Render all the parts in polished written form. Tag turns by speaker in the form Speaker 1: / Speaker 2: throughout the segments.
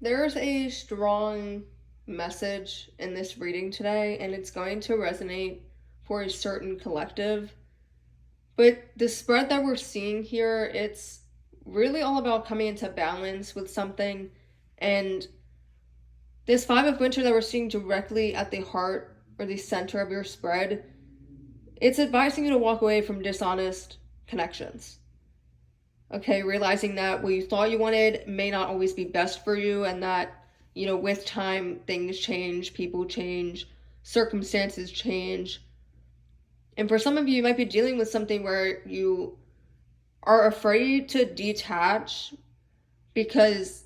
Speaker 1: There's a strong message in this reading today, and it's going to resonate for a certain collective. But the spread that we're seeing here, it's really all about coming into balance with something. And this Five of Winter that we're seeing directly at the heart or the center of your spread, it's advising you to walk away from dishonest connections. Okay, realizing that what you thought you wanted may not always be best for you, and that, with time, things change, people change, circumstances change. And for some of you, you might be dealing with something where you are afraid to detach because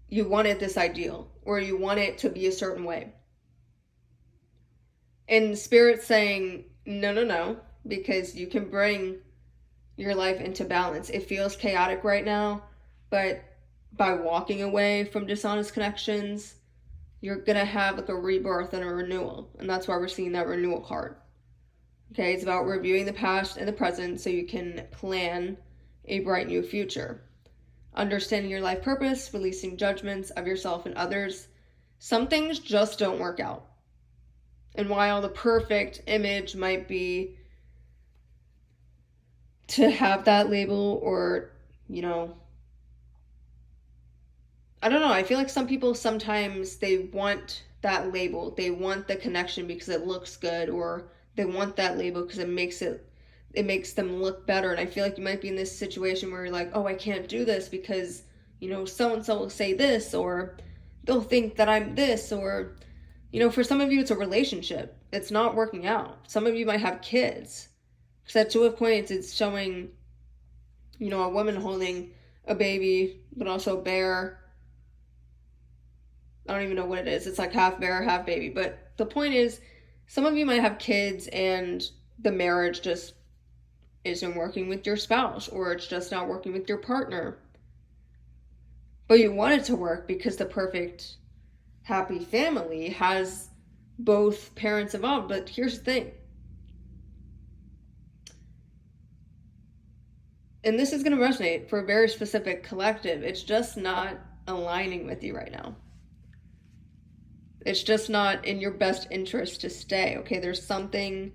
Speaker 1: you wanted this ideal or you want it to be a certain way. And Spirit's saying, no, no, no, because you can bring your life into balance. It feels chaotic right now, but by walking away from dishonest connections, you're gonna have like a rebirth and a renewal. And that's why we're seeing that renewal card. Okay, it's about reviewing the past and the present so you can plan a bright new future. Understanding your life purpose, releasing judgments of yourself and others. Some things just don't work out. And while the perfect image might be to have that label or, I don't know. I feel like some people sometimes they want that label. They want the connection because it looks good, or they want that label because it makes them look better. And I feel like you might be in this situation where you're like, "Oh, I can't do this because, so and so will say this, or they'll think that I'm this, or for some of you it's a relationship. It's not working out. Some of you might have kids. Because at Two of Coins it's showing, a woman holding a baby, but also a bear. I don't even know what it is. It's like half bear, half baby. But the point is, some of you might have kids and the marriage just isn't working with your spouse, or it's just not working with your partner. But you want it to work because the perfect happy family has both parents involved. But here's the thing. And this is going to resonate for a very specific collective. It's just not aligning with you right now. It's just not in your best interest to stay. Okay, there's something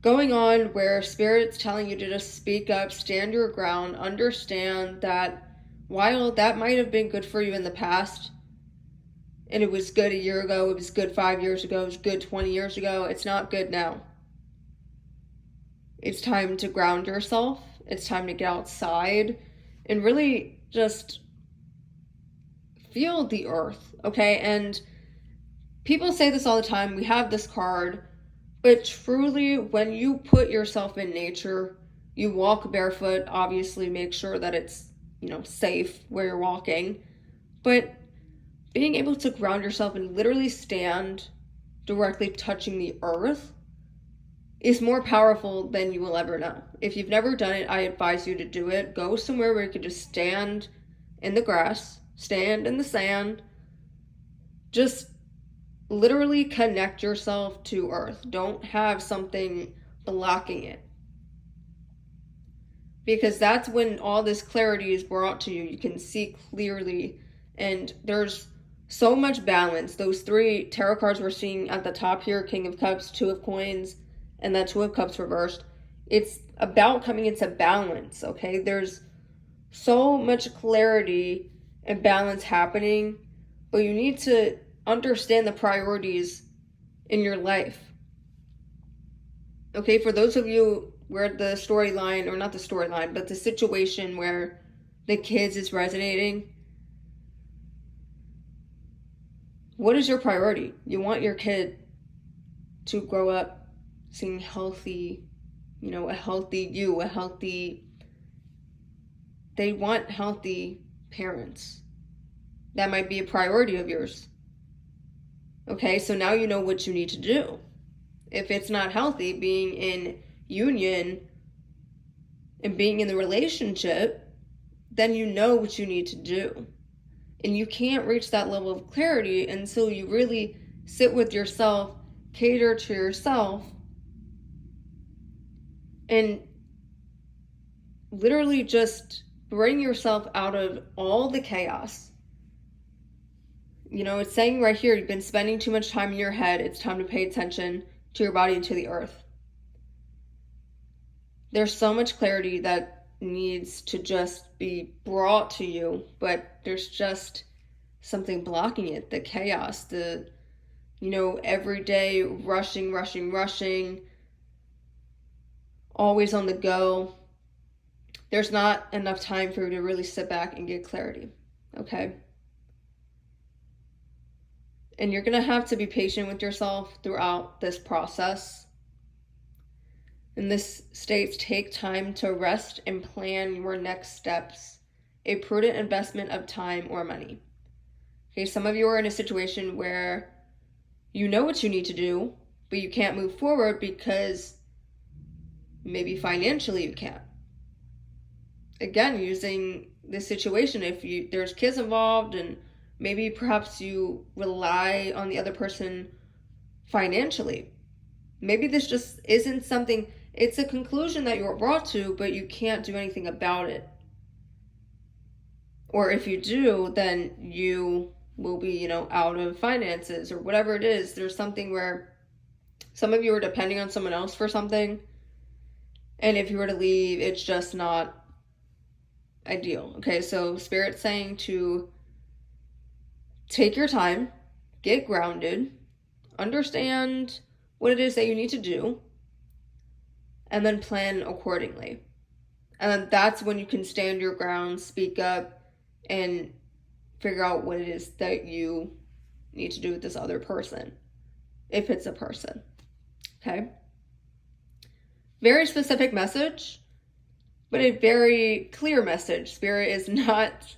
Speaker 1: going on where Spirit's telling you to just speak up, stand your ground, understand that while that might have been good for you in the past, and it was good a year ago, it was good 5 years ago, it was good 20 years ago, it's not good now. It's time to ground yourself. It's time to get outside and really just feel the earth, okay? And people say this all the time. We have this card, but truly, when you put yourself in nature, you walk barefoot, obviously make sure that it's, safe where you're walking, but being able to ground yourself and literally stand directly touching the earth is more powerful than you will ever know. If you've never done it, I advise you to do it. Go somewhere where you can just stand in the grass, stand in the sand, just literally connect yourself to earth. Don't have something blocking it. Because that's when all this clarity is brought to you. You can see clearly, and there's so much balance. Those three tarot cards we're seeing at the top here, King of Cups, Two of Coins, and that Two of Cups reversed. It's about coming into balance, okay? There's so much clarity and balance happening, but you need to understand the priorities in your life. Okay, for those of you where the storyline, or not the storyline, but the situation where the kids is resonating, what is your priority? You want your kid to grow up seeing healthy, a healthy you, they want healthy parents. That might be a priority of yours. Okay, so now you know what you need to do. If it's not healthy, being in union and being in the relationship, then you know what you need to do. And you can't reach that level of clarity until you really sit with yourself, cater to yourself, and literally just bring yourself out of all the chaos You know, it's saying right here, you've been spending too much time in your head. It's time to pay attention to your body and to the earth. There's so much clarity that needs to just be brought to you, but there's just something blocking it. The chaos, the, every day rushing, always on the go. There's not enough time for you to really sit back and get clarity, okay? And you're going to have to be patient with yourself throughout this process. And this states, take time to rest and plan your next steps, a prudent investment of time or money. Okay, some of you are in a situation where you know what you need to do, but you can't move forward because maybe financially you can't. Again, using this situation, if there's kids involved and maybe perhaps you rely on the other person financially. Maybe this just isn't something, it's a conclusion that you were brought to, but you can't do anything about it. Or if you do, then you will be, out of finances or whatever it is. There's something where some of you are depending on someone else for something. And if you were to leave, it's just not ideal. Okay, so Spirit's saying to take your time, get grounded, understand what it is that you need to do, and then plan accordingly. And then that's when you can stand your ground, speak up, and figure out what it is that you need to do with this other person, if it's a person. Okay? Very specific message, but a very clear message. Spirit is not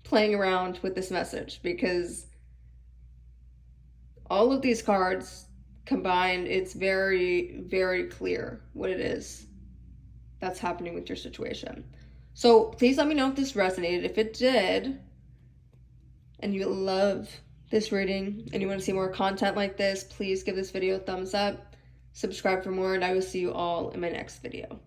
Speaker 1: playing around with this message because all of these cards combined, it's very, very clear what it is that's happening with your situation. So please let me know if this resonated. If it did, and you love this reading and you want to see more content like this, please give this video a thumbs up, subscribe for more, and I will see you all in my next video.